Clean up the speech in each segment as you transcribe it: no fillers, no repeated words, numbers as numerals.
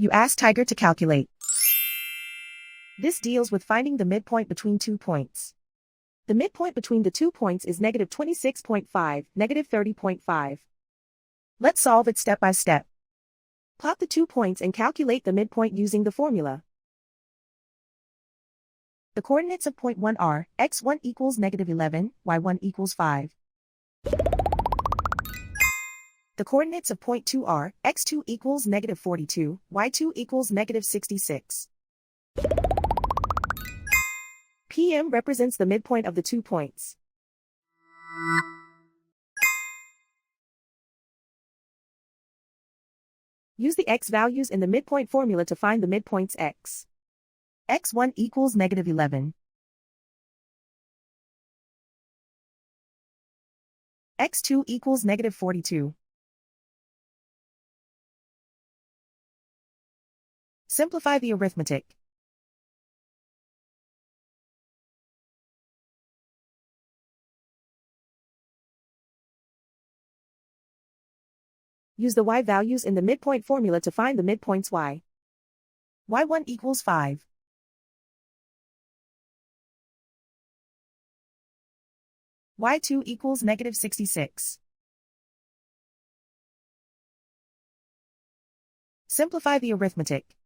You ask Tiger to calculate. This deals with finding the midpoint between 2 points. The midpoint between the 2 points is negative 26.5, negative 30.5. Let's solve it step by step. Plot the 2 points and calculate the midpoint using the formula. The coordinates of point 1 are x1 equals negative 11, y1 equals 5. The coordinates of point 2 are x2 equals negative 42, y2 equals negative 66. PM represents the midpoint of the 2 points. Use the x values in the midpoint formula to find the midpoints x. x1 equals negative 11. x2 equals negative 42. Simplify the arithmetic. Use the y values in the midpoint formula to find the midpoints y. y1 equals 5. y2 equals negative 66. Simplify the arithmetic.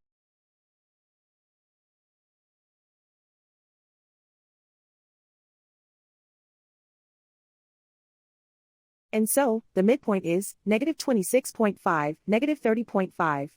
And so, the midpoint is negative 26.5, negative 30.5.